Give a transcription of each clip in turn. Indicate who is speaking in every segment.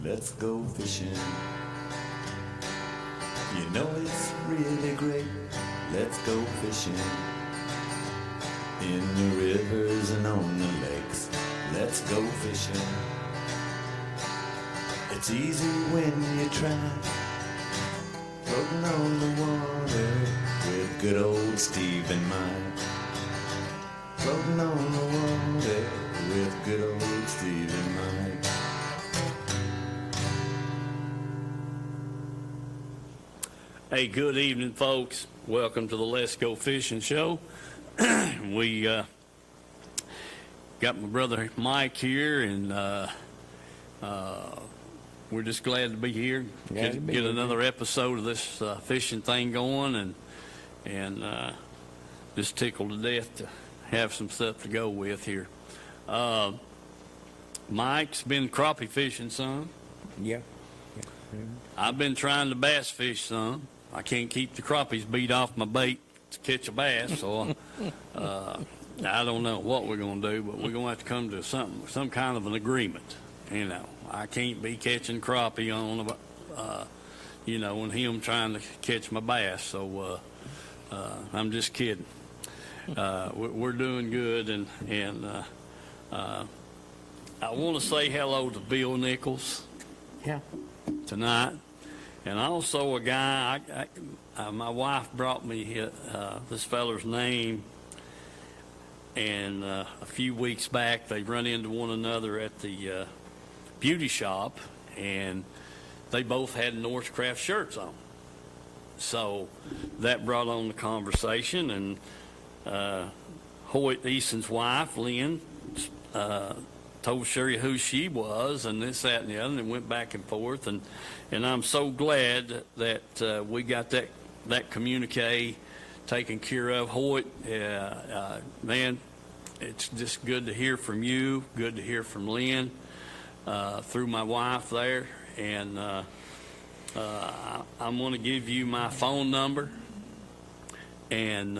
Speaker 1: let's go fishing. You know it's really great, let's go fishing. In the rivers and on the lakes, let's go fishing. It's easy when you try, floating on the water with good old Steve and Mike. Floating on the water with good old Steve and Mike.
Speaker 2: Hey, good evening, folks. Welcome to the Let's Go Fishing Show. We got my brother Mike here, and we're just glad to be here. Get another episode of this fishing thing going, and just tickled to death to have some stuff to go with here. Mike's been crappie fishing some.
Speaker 3: Yeah.
Speaker 2: I've been trying to bass fish some. I can't keep the crappies beat off my bait to catch a bass, so I don't know what we're going to do, but we're going to have to come to some kind of an agreement. You know, I can't be catching crappie on, and him trying to catch my bass, so I'm just kidding. We're doing good, and I want to say hello to Bill Nichols tonight. And also a guy, my wife brought me this feller's name, and a few weeks back they run into one another at the beauty shop, and they both had Northcraft shirts on. So that brought on the conversation, and Hoyt Easton's wife, Lynn, told Sherry who she was, and this, that, and the other, and went back and forth, and I'm so glad that we got that communique taken care of. Hoyt, man, it's just good to hear from you, good to hear from Lynn, through my wife there, and I'm going to give you my phone number, and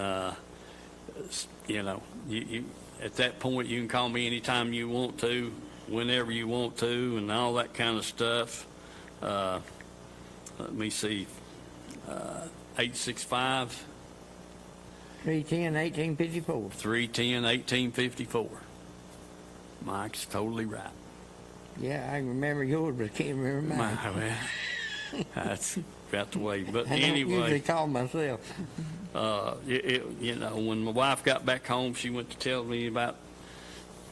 Speaker 2: you at that point, you can call me anytime you want to, whenever you want to, and all that kind of stuff. Let me see, 865
Speaker 3: 310-1854.
Speaker 2: 310-1854. Mike's totally right.
Speaker 3: Yeah, I remember yours, but I can't remember mine.
Speaker 2: That's got the way. But
Speaker 3: I
Speaker 2: anyway,
Speaker 3: don't usually call myself.
Speaker 2: When my wife got back home, she went to tell me about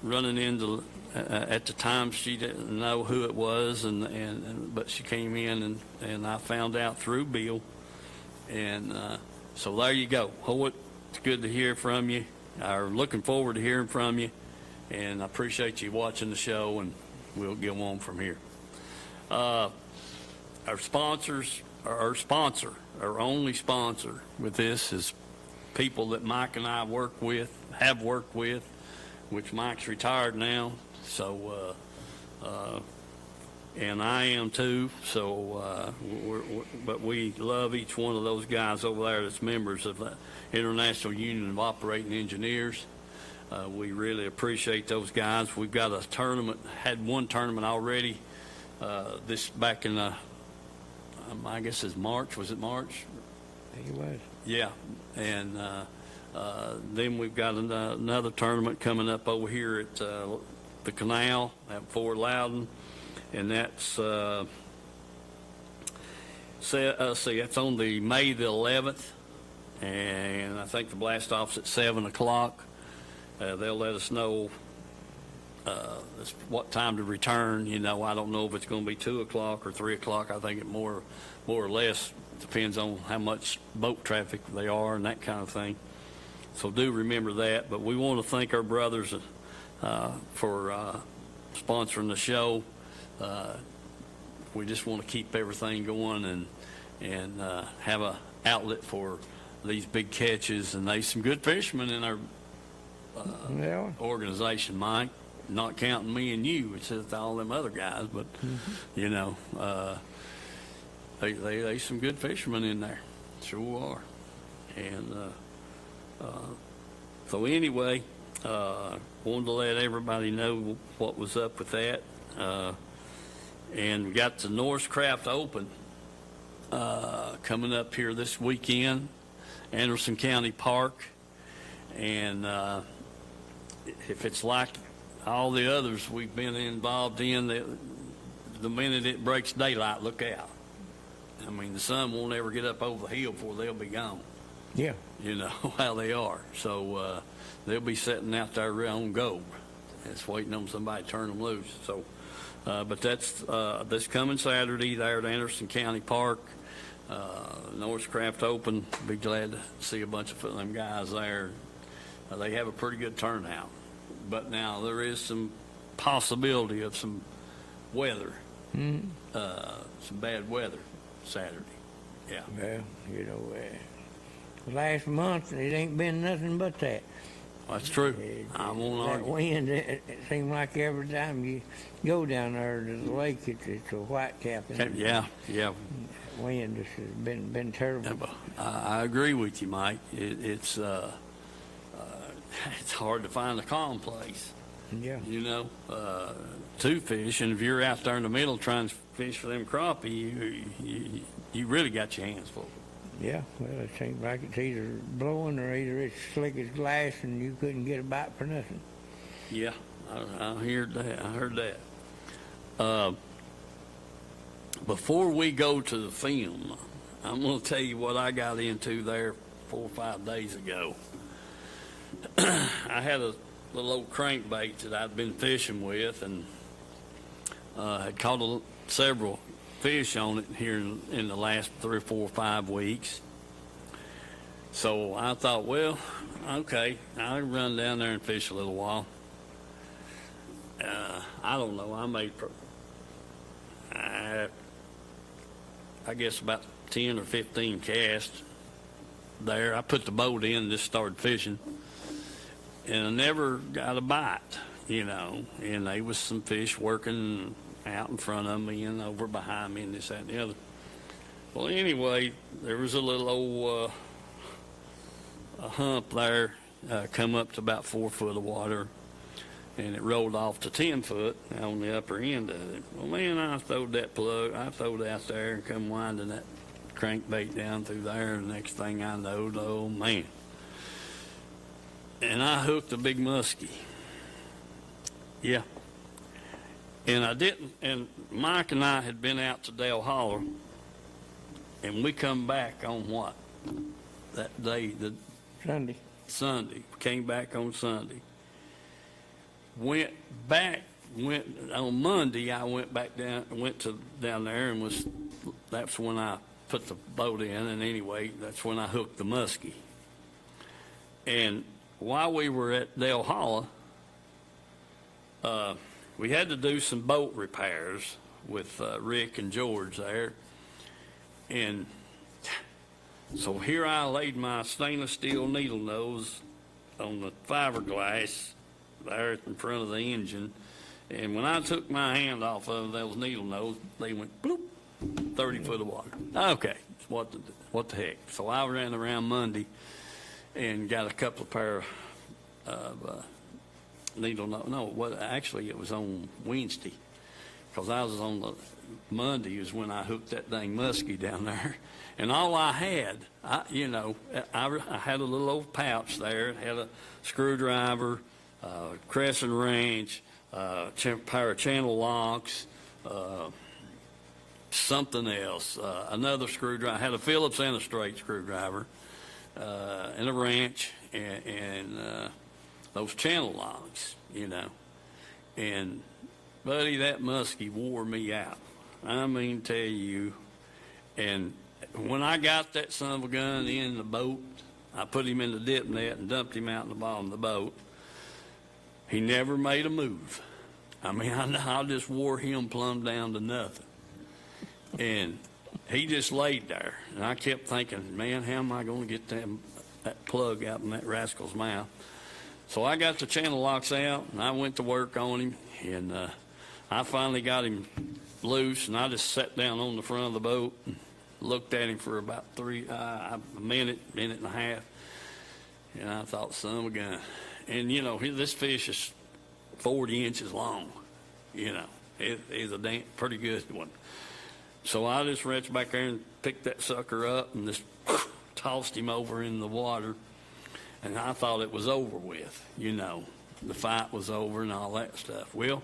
Speaker 2: running into. At the time, she didn't know who it was, but she came in and I found out through Bill, and so there you go. Hoyt, it's good to hear from you. I'm looking forward to hearing from you, and I appreciate you watching the show, and we'll go on from here. Our sponsors, our only sponsor with this is people that Mike and I have worked with, which Mike's retired now, so, and I am too, so, but we love each one of those guys over there that's members of the International Union of Operating Engineers. We really appreciate those guys. We've got a tournament, had one tournament already, this back in I guess it's March. Was it March?
Speaker 3: I think it was.
Speaker 2: Yeah, and then we've got another tournament coming up over here at the canal at Fort Loudon, and that's let's see, that's on the May the 11th, and I think the blast off's at 7 o'clock. They'll let us know what time to return. I don't know if it's going to be 2 o'clock or 3 o'clock. I think it more or less depends on how much boat traffic they are and that kind of thing. So do remember that. But we want to thank our brothers for sponsoring the show. We just want to keep everything going and have an outlet for these big catches. And there's some good fishermen in our organization, Mike. Not counting me and you, it's just all them other guys, but they some good fishermen in there, sure are. And so anyway, wanted to let everybody know what was up with that. And we got the Norris Craft Open coming up here this weekend, Anderson County Park. And if it's like all the others we've been involved in, the minute it breaks daylight, look out. I mean, the sun won't ever get up over the hill before they'll be gone.
Speaker 3: Yeah.
Speaker 2: You know how they are. So they'll be sitting out there on go. It's waiting on somebody to turn them loose. So, but that's this coming Saturday there at Anderson County Park. Norris Craft Open. Be glad to see a bunch of them guys there. They have a pretty good turnout. But now there is some possibility of some weather, some bad weather Saturday. Yeah.
Speaker 3: Well, you know, last month it ain't been nothing but that.
Speaker 2: That's true. I won't
Speaker 3: That
Speaker 2: argue.
Speaker 3: wind, it seems like every time you go down there to the lake, it's a white cap.
Speaker 2: Yeah.
Speaker 3: Wind has been terrible.
Speaker 2: I agree with you, Mike. It's hard to find a calm place.
Speaker 3: Yeah.
Speaker 2: You know, to fish, and if you're out there in the middle trying to fish for them crappie, you really got your hands full.
Speaker 3: Yeah, well, it seems like it's either blowing or either it's slick as glass and you couldn't get a bite for nothing.
Speaker 2: Yeah, I heard that. I heard that. Before we go to the film, I'm going to tell you what I got into there 4 or 5 days ago. I had a little old crankbait that I'd been fishing with, and had caught several fish on it here in the last 3 or 4 or 5 weeks. So I thought, well, okay, I'll run down there and fish a little while. I don't know, I made, I guess about 10 or 15 casts there. I put the boat in and just started fishing, and I never got a bite, you know, and there was some fish working out in front of me and over behind me and this, that, and the other. Well, anyway, there was a little old a hump there, come up to about 4 foot of water, and it rolled off to 10 foot on the upper end of it. Well, man, I throwed that plug, I throwed it out there and come winding that crankbait down through there, and the next thing I know, oh man. And I hooked a big muskie. Yeah. And I didn't, and Mike and I had been out to Dale Holler, and we come back on what? That day, Sunday. Came back on Sunday. Went on Monday, I went down there and that's when I put the boat in, and anyway, that's when I hooked the muskie. And while we were at Dale Holler, we had to do some boat repairs with Rick and George there. And so here I laid my stainless steel needle nose on the fiberglass there in front of the engine. And when I took my hand off of those needle nose, they went bloop, 30 foot of water. Okay, what the heck? So I ran around Monday and got a couple of pair of needle nose. No, actually it was on Wednesday, because I was on the Monday is when I hooked that dang muskie down there. And all I had, I had a little old pouch there. It had a screwdriver, crescent wrench, pair of channel locks, something else, another screwdriver. I had a Phillips and a straight screwdriver, and a wrench, and those channel locks, you know. And, buddy, that muskie wore me out. I mean, tell you. And when I got that son of a gun in the boat, I put him in the dip net and dumped him out in the bottom of the boat. He never made a move. I mean, I just wore him plumb down to nothing. And he just laid there. And I kept thinking, man, how am I going to get that plug out in that rascal's mouth? So I got the channel locks out, and I went to work on him. And I finally got him loose, and I just sat down on the front of the boat and looked at him for about a minute and a half. And I thought, son of a gun. And, you know, this fish is 40 inches long, you know. He's a pretty good one. So I just reached back there and picked that sucker up and just tossed him over in the water. And I thought it was over with, the fight was over and all that stuff. Well,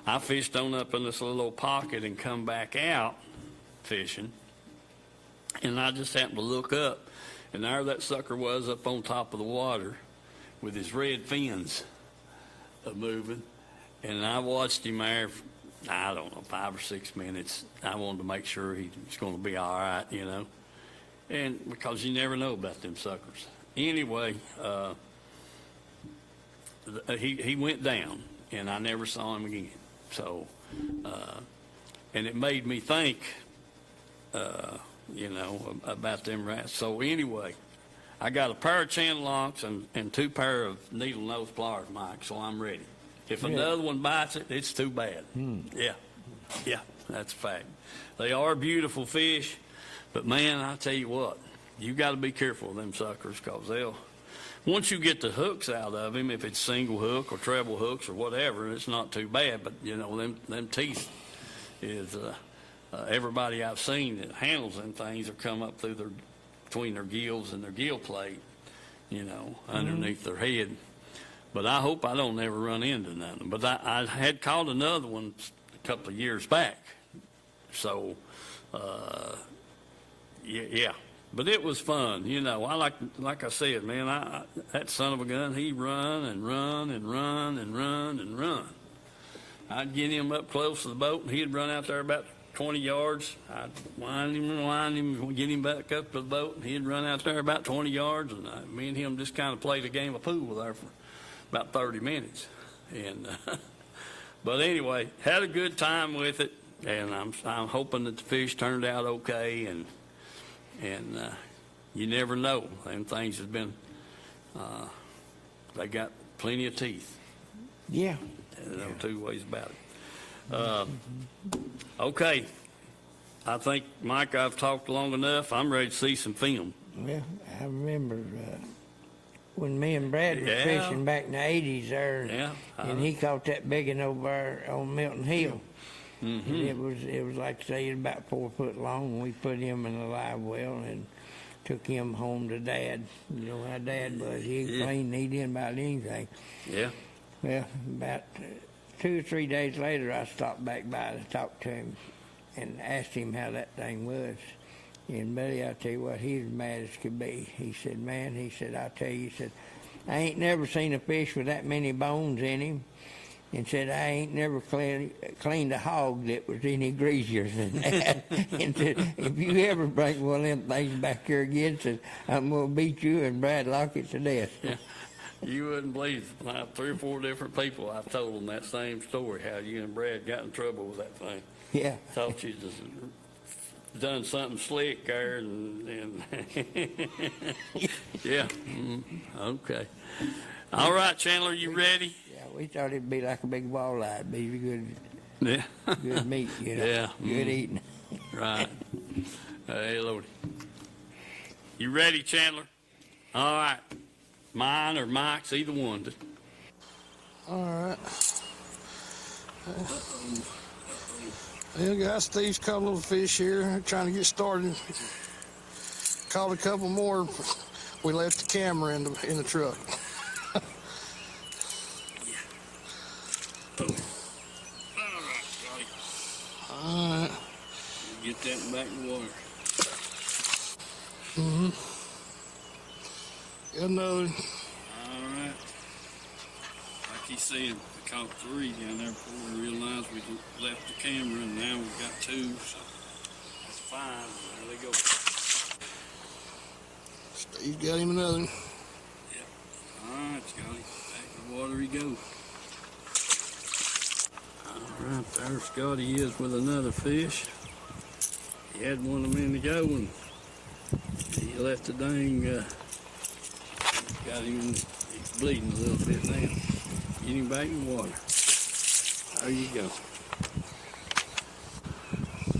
Speaker 2: I fished on up in this little pocket and come back out fishing. And I just happened to look up, and there that sucker was up on top of the water with his red fins moving. And I watched him there, I don't know, 5 or 6 minutes. I wanted to make sure he was going to be all right, and because you never know about them suckers. Anyway, he went down, and I never saw him again. So, and it made me think, about them rats. So anyway, I got a pair of channel locks and 2 pair of needle nose pliers, Mike, so I'm ready. If another one bites it, it's too bad. Yeah, that's a fact. They are beautiful fish, but man, I tell you what, you got to be careful of them suckers, because once you get the hooks out of him, if it's single hook or treble hooks or whatever, it's not too bad. But them teeth is everybody I've seen that handles them things have come up through between their gills and their gill plate, underneath their head. But I hope I don't ever run into nothing. But I had caught another one a couple of years back. So, yeah. But it was fun, I like I said, man, that son of a gun, he run and run and run and run and run. I'd get him up close to the boat, and he'd run out there about 20 yards. I'd wind him, get him back up to the boat, and he'd run out there about 20 yards, and me and him just kind of played a game of pool there for about 30 minutes. And but anyway, had a good time with it, and I'm hoping that the fish turned out okay, and you never know. Them things have been, they got plenty of teeth.
Speaker 3: Yeah.
Speaker 2: There's no 2 ways about it. Okay. I think, Mike, I've talked long enough. I'm ready to see some film.
Speaker 3: Well, I remember when me and Brad were fishing back in the 80s there, and he caught that big one over there on Milton Hill. And it was like say about 4 foot long, and we put him in a live well and took him home to Dad. You know how Dad was. He complained he didn't about anything. Yeah. Well, about 2 or 3 days later, I stopped back by to talk to him and asked him how that thing was. And buddy, I tell you what, he was mad as could be. He said, man, I tell you, he said, I ain't never seen a fish with that many bones in him. And said, I ain't never cleaned a hog that was any greasier than that. And said, if you ever bring one of them things back here again, said, I'm going to beat you and Brad Lockett to death.
Speaker 2: Yeah. You wouldn't believe, 3 or 4 different people I've told them that same story, how you and Brad got in trouble with that thing.
Speaker 3: Yeah.
Speaker 2: Thought you just done something slick there, and yeah. Okay. All right, Chandler, you ready?
Speaker 3: Yeah, we thought it'd be like a big walleye. It'd be good meat,
Speaker 2: Yeah.
Speaker 3: Good eating.
Speaker 2: Right. Hey, Lordy. You ready, Chandler? All right. Mine or Mike's, either one.
Speaker 4: All right. Well, guys, Steve's caught a little fish here, trying to get started. Caught a couple more. We left the camera in the truck. All right.
Speaker 2: Get that back in the water.
Speaker 4: Got another.
Speaker 2: All right. Like he said, we caught 3 down there before we realized we left the camera, and now we've got 2, so that's fine. There they go.
Speaker 4: Steve got him another.
Speaker 2: Yep. All right, Scotty. Back in the water he goes. All right, there Scotty is with another fish. He had one a minute ago, and he left the dang, got him, he's bleeding a little bit now. Get him back in the water. There you go.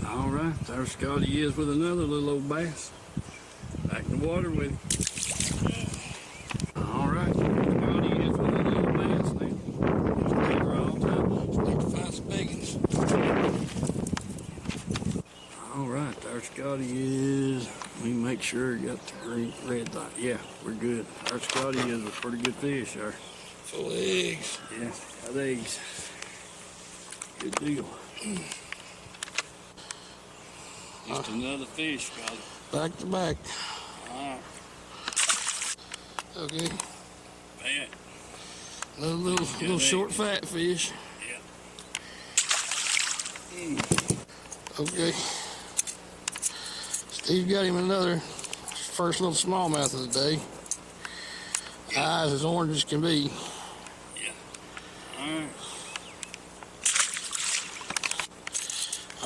Speaker 2: All right, there Scotty is with another little old bass. Back in the water with him. All right, Scotty is with another bass now. Just take her all the time.
Speaker 4: Just need to find some big ones.
Speaker 2: Scotty is, let me make sure you got the green, red light. Yeah, we're good. Our Scotty is a pretty good fish there.
Speaker 4: Full of eggs.
Speaker 2: Yeah, got eggs. Good deal. Just another fish, Scotty.
Speaker 4: Back to back.
Speaker 2: All right.
Speaker 4: Okay.
Speaker 2: Fat.
Speaker 4: Another little short fat fish.
Speaker 2: Yeah.
Speaker 4: Okay. Steve got him another first little smallmouth of the day. Eyes as orange as can be.
Speaker 2: Yeah. All right.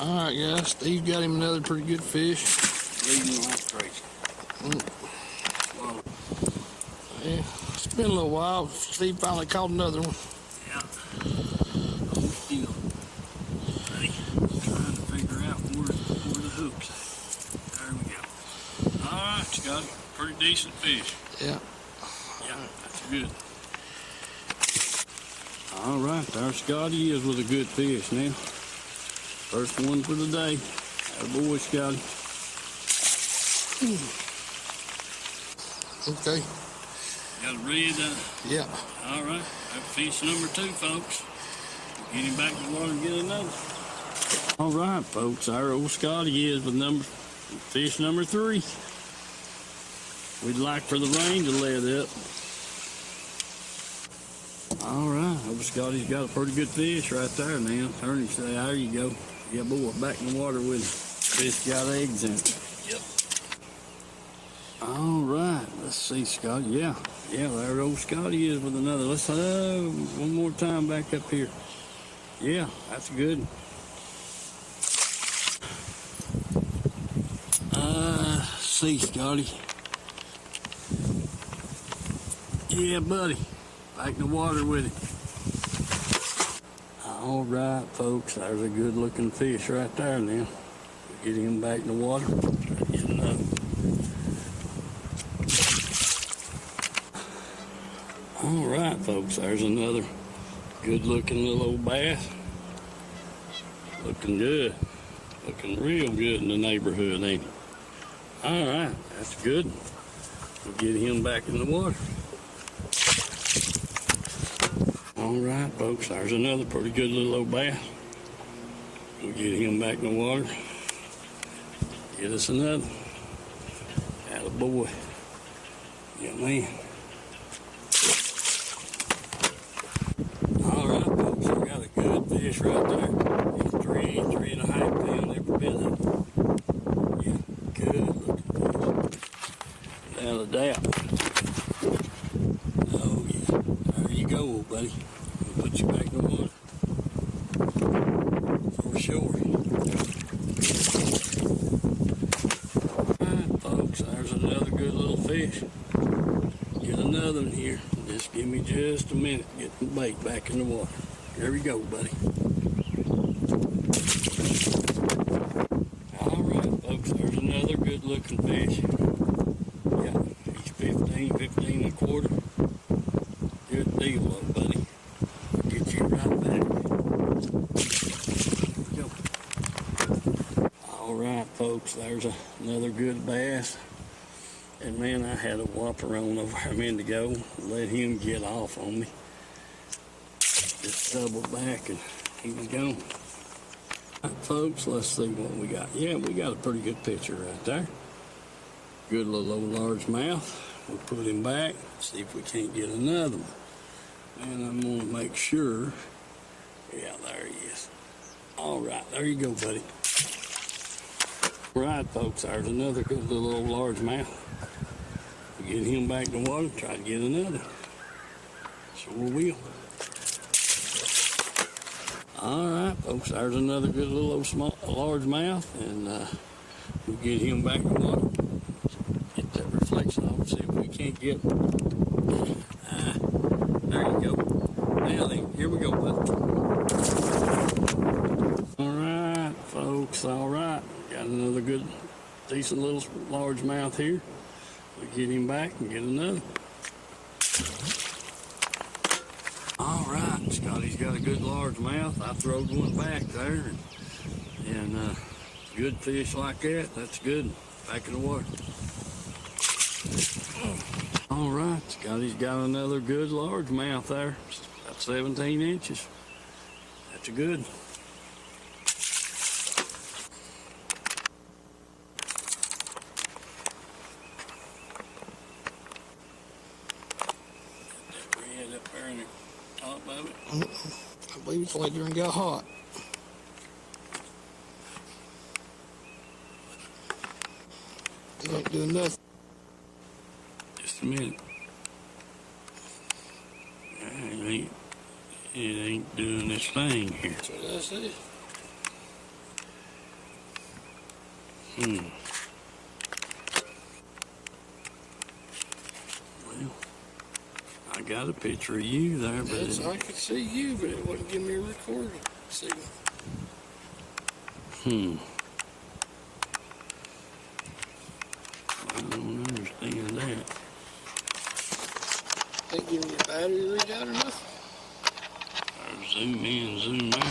Speaker 4: All right, guys. Steve got him another pretty good fish.
Speaker 2: Leading like crazy. Wow.
Speaker 4: Yeah, it's been a little while. Steve finally caught another one.
Speaker 2: Yeah. Hold still. Buddy. Trying to figure out where the hook's at. There we go. All right, Scotty. Pretty decent fish.
Speaker 4: Yeah.
Speaker 2: Yeah, that's good. All right, there Scotty is with a good fish now. First one for the day. Attaboy, Scotty.
Speaker 4: Okay.
Speaker 2: Got a red.
Speaker 4: Yeah.
Speaker 2: All right, that's fish number 2, folks. Get him back in the water and get another. All right, folks, our old Scotty is with fish number 3. We'd like for the rain to let up. All right, old Scotty's got a pretty good fish right there now. Turn him, there you go. Yeah, boy, back in the water with him. Fish got eggs in it. Yep. All right, let's see, Scotty. Yeah, there old Scotty is with another. Let's one more time back up here. Yeah, that's good. See, Scotty. Yeah, buddy. Back in the water with him. All right, folks. There's a good-looking fish right there now. Get him back in the water. Get another. All right, folks. There's another good-looking little old bass. Looking good. Looking real good in the neighborhood, ain't it? All right, that's good. We'll get him back in the water. All right, folks, there's another pretty good little old bass. We'll get him back in the water. Get us another. Attaboy. Yeah, man. All right, folks, we got a good fish right there. He's 3.5 pounds every bit of it. Yeah, good looking fish. Without a doubt. Oh, yeah. There you go, old buddy. We'll put you back in the water. For sure. All right, folks, there's another good little fish. Get another one here. Just give me just a minute to get the bait back in the water. There we go, buddy. All right, folks, there's another good looking fish. Yeah, he's 15 and a quarter. Good deal, old buddy. Get you right back. Go. All right, folks, there's another good bass. And man, I had a whopper on over a minute ago. Let him get off on me. Just doubled back and he was gone. All right, folks, let's see what we got. Yeah, we got a pretty good picture right there. Good little old largemouth. We'll put him back. See if we can't get another one. And I'm gonna make sure. Yeah, there he is. All right, there you go, buddy. All right, folks, there's another good little old largemouth. Get him back in the water, try to get another. Sure will. All right, folks, there's another good little old largemouth, and we'll get him back in the water. Get that reflection off, see if we can't get. There you go. Now then, here we go, bud. All right, folks, all right. Got another good, decent little largemouth here. We get him back and get another. All right, Scotty's got a good large mouth. I throwed one back there, and Good fish like that, that's good. Back in the water. All right, he's got another good largemouth there. About 17 inches. That's a good. Red up there in the top of it.
Speaker 4: I believe it's later and got hot. It ain't doing nothing.
Speaker 2: Just a minute. It ain't doing this thing here.
Speaker 4: That's what I said.
Speaker 2: Well, I got a picture of you there, but
Speaker 4: Yes, I could see you, but it wouldn't give me a recording signal.
Speaker 2: I don't understand that.
Speaker 4: Ain't giving you a battery readout or nothing?
Speaker 2: Or zoom in, zoom out.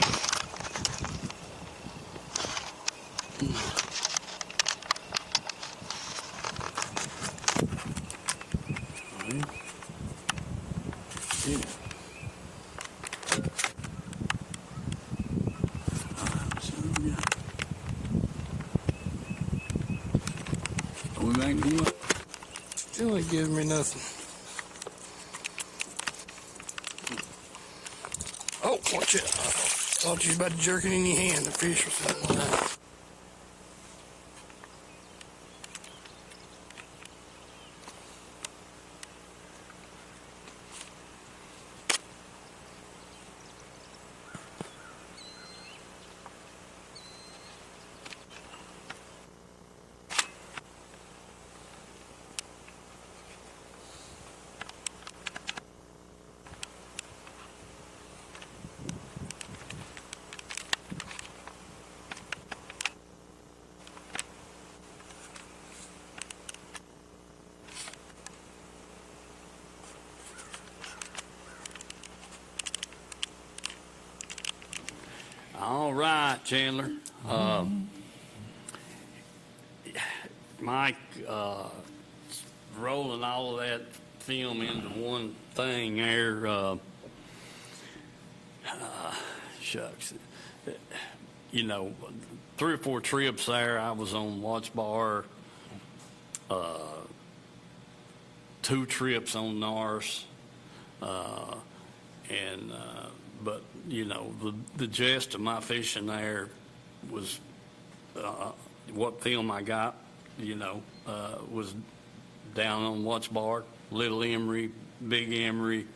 Speaker 2: Well, yeah. So, yeah. Are we back to what?
Speaker 4: Still ain't giving me nothing. Oh, watch it. Thought you was about to jerk it in your hand. The fish was something like that.
Speaker 2: All right, Chandler. Mike, rolling all of that film into one thing there, shucks. You know, 3 or 4 trips there, I was on Watch Bar, 2 trips on Norse, but you know, the gist of my fishing there was what film I got, you know, was down on Watch Bar, Little Emery, Big Emery,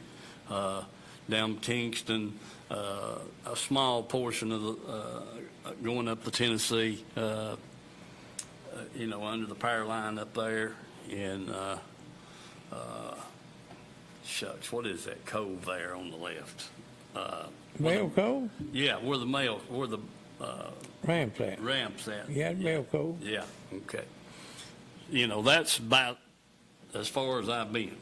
Speaker 2: down Kingston, a small portion of the going up the Tennessee, you know, under the power line up there, and shucks, what is that cove there on the left?
Speaker 3: Bell Cove?
Speaker 2: Yeah, where the
Speaker 3: Ramps at.
Speaker 2: ramps at.
Speaker 3: Yeah, Bell Cove.
Speaker 2: Yeah, okay. You know, that's about as far as I've been.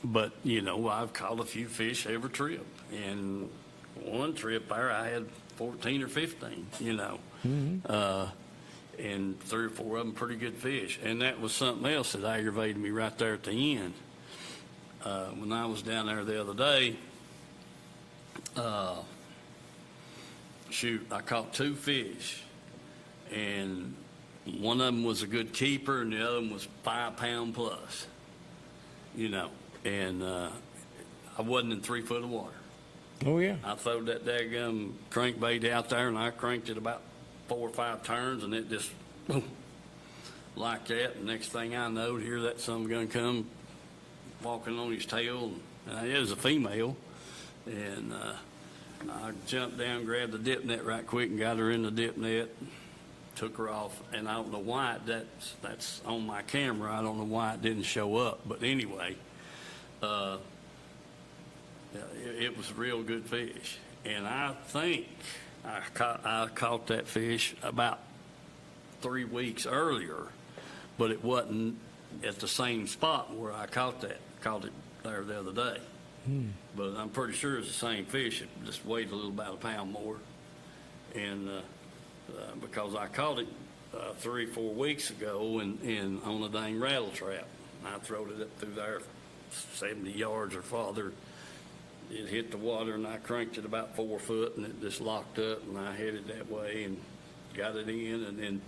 Speaker 2: But, you know, I've caught a few fish every trip. And one trip there, I had 14 or 15, you know. And 3 or 4 of them pretty good fish. And that was something else that aggravated me right there at the end. When I was down there the other day, I caught 2 fish, and one of them was a good keeper, and the other one was 5 pound plus, you know, and I wasn't in 3 foot of water.
Speaker 3: Oh, yeah.
Speaker 2: I throwed that daggum crankbait out there, and I cranked it about 4 or 5 turns, and it just, boom, like that, and next thing I know, here that son gonna come walking on his tail, and it was a female, and I jumped down, grabbed the dip net right quick and got her in the dip net, took her off, and I don't know why that's on my camera. I don't know why it didn't show up, but anyway, it was a real good fish, and I think I caught that fish about 3 weeks earlier, but it wasn't at the same spot where I caught it there the other day. But I'm pretty sure it's the same fish. It just weighed a little about a pound more. and because I caught it 3 or 4 weeks ago in on a dang rattle trap. I throwed it up through there 70 yards or farther. It hit the water, and I cranked it about 4 foot, and it just locked up, and I headed that way and got it in. And then,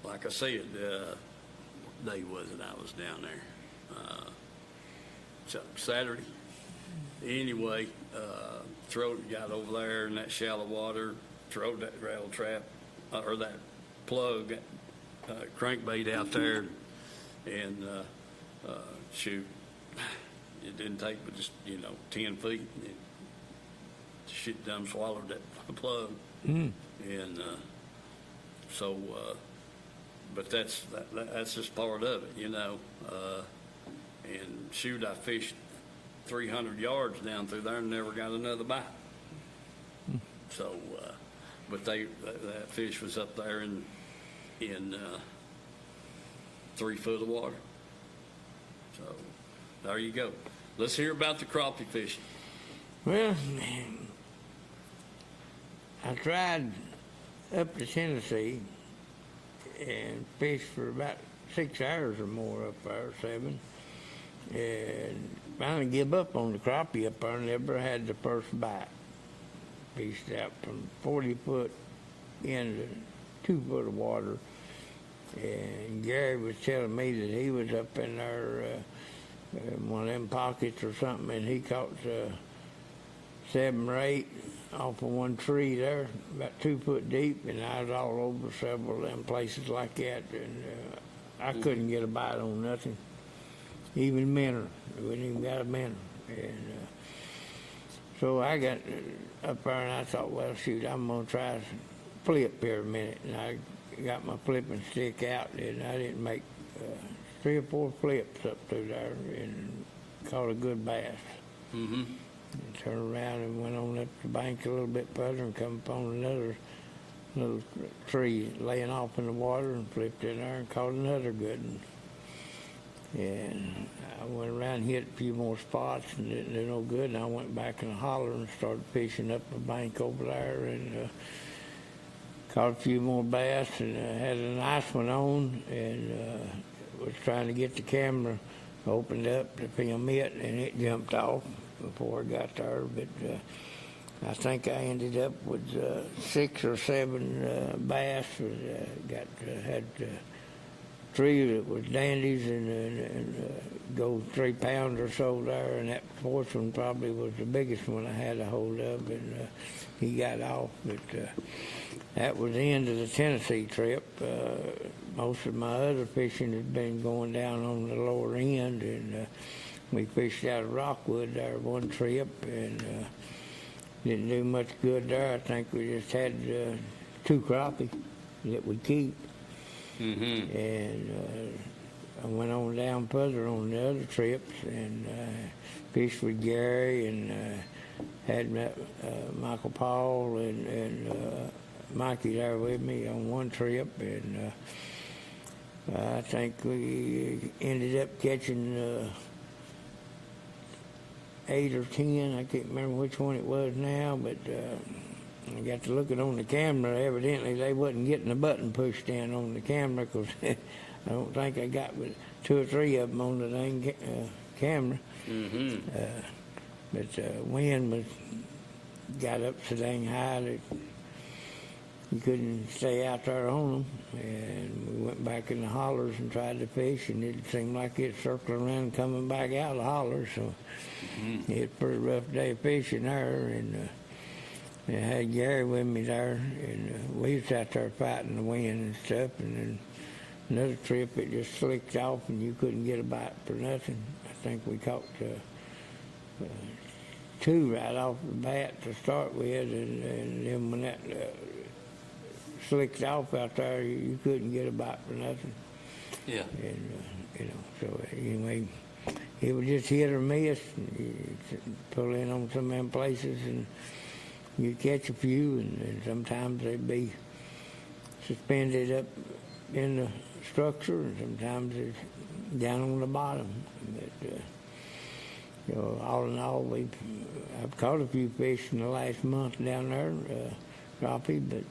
Speaker 2: like I said, what day was it I was down there? Saturday. Anyway, got over there in that shallow water, throwed that rattle trap, or that plug, crankbait out there, and shoot. It didn't take but just, 10 feet. Shit done swallowed that plug. And so, but that's just part of it, and shoot, I fished 300 yards down through there and never got another bite. So, but that fish was up there in 3 foot of water. So there you go. Let's hear about the crappie fishing.
Speaker 3: Well, I tried up to Tennessee and fished for about 6 hours or more up there, 7, and finally give up on the crappie up there. Never had the first bite. Fished out from 40 foot into 2 foot of water, and Gary was telling me that he was up in there one of them pockets or something, and he caught 7 or 8 off of one tree there, about 2 foot deep, and I was all over several of them places like that, and I couldn't get a bite on nothing, even minnow. We didn't even got a minnow, and so I got up there, and I thought, well, shoot, I'm gonna try to flip here a minute, and I got my flipping stick out, and I didn't make 3 or 4 flips up through there and caught a good bass. And turned around and went on up the bank a little bit further and come upon another little tree laying off in the water and flipped in there and caught another good one. And I went around and hit a few more spots and didn't do no good, and I went back in the holler and started fishing up the bank over there and caught a few more bass and had a nice one on, and was trying to get the camera opened up to film it, and it jumped off before I got there. But I think I ended up with 6 or 7 bass. Had 3 that was dandies and go 3 pounds or so there, and that 4th one probably was the biggest one I had a hold of, and he got off. But that was the end of the Tennessee trip. Most of my other fishing has been going down on the lower end, and we fished out of Rockwood there one trip, and didn't do much good there. I think we just had 2 crappie that we keep. And I went on down further on the other trips and fished with Gary and had Michael Paul and Mikey there with me on one trip, and I think we ended up catching 8 or 10. I can't remember which one it was now, but I got to looking on the camera. Evidently, they wasn't getting the button pushed in on the camera, because I don't think I got but 2 or 3 of them on the dang camera. But wind got up so dang high that you couldn't stay out there on them. And we went back in the hollers and tried to fish, and it seemed like it circling around and coming back out of the hollers. So it was a pretty rough day of fishing there. And I had Gary with me there, and we was out there fighting the wind and stuff. And then another trip, it just slicked off, and you couldn't get a bite for nothing. I think we caught 2 right off the bat to start with, and then when that slicked off out there, you couldn't get a bite for nothing.
Speaker 2: Yeah.
Speaker 3: And so anyway, it was just hit or miss. And you pull in on some of them places, and you catch a few, and sometimes they'd be suspended up in the structure, and sometimes it's down on the bottom. But all in all, I've caught a few fish in the last month down there. crappie, but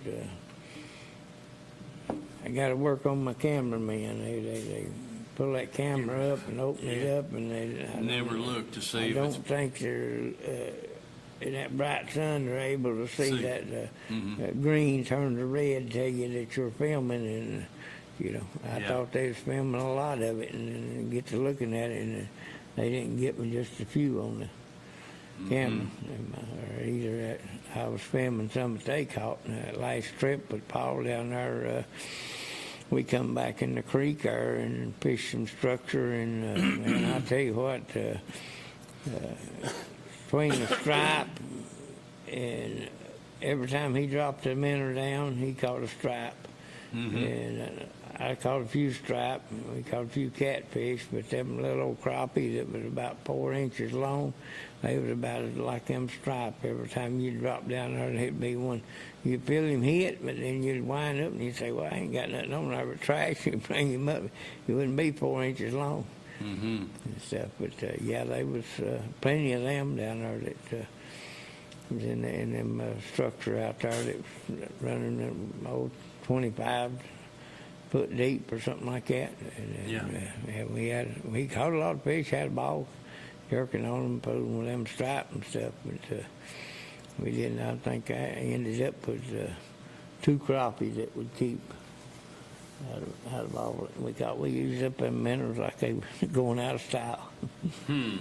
Speaker 3: I got to work on my cameraman. They pull that camera up and open it up, and I
Speaker 2: never look to see.
Speaker 3: I don't think they're in that bright sun. They're able to see. That green turn to red, tell you that you're filming, and I thought they was filming a lot of it, and get to looking at it, and they didn't get me just a few on the camera. Or either I was filming some that they caught in that last trip with Paul down there. We come back in the creek there and fish some structure, and I tell you what, between the stripe and every time he dropped the minnow down, he caught a stripe. And I caught a few stripe, and we caught a few catfish, but them little old crappie that was about 4 inches long, they was about like them stripe. Every time you drop down there, there'd be one. You'd feel him hit, but then you'd wind up and you'd say, well, I ain't got nothing on there but trash. You'd bring him up. He wouldn't be 4 inches long and stuff. But, yeah, there was plenty of them down there that was in them structure out there that was running them old 25 foot deep or something like that. And we caught a lot of fish, had a ball jerking on them, pulling with them stripes and stuff. But we didn't. I think I ended up with 2 crappie that would keep out of all. We used up them minnows like they were going out of style. I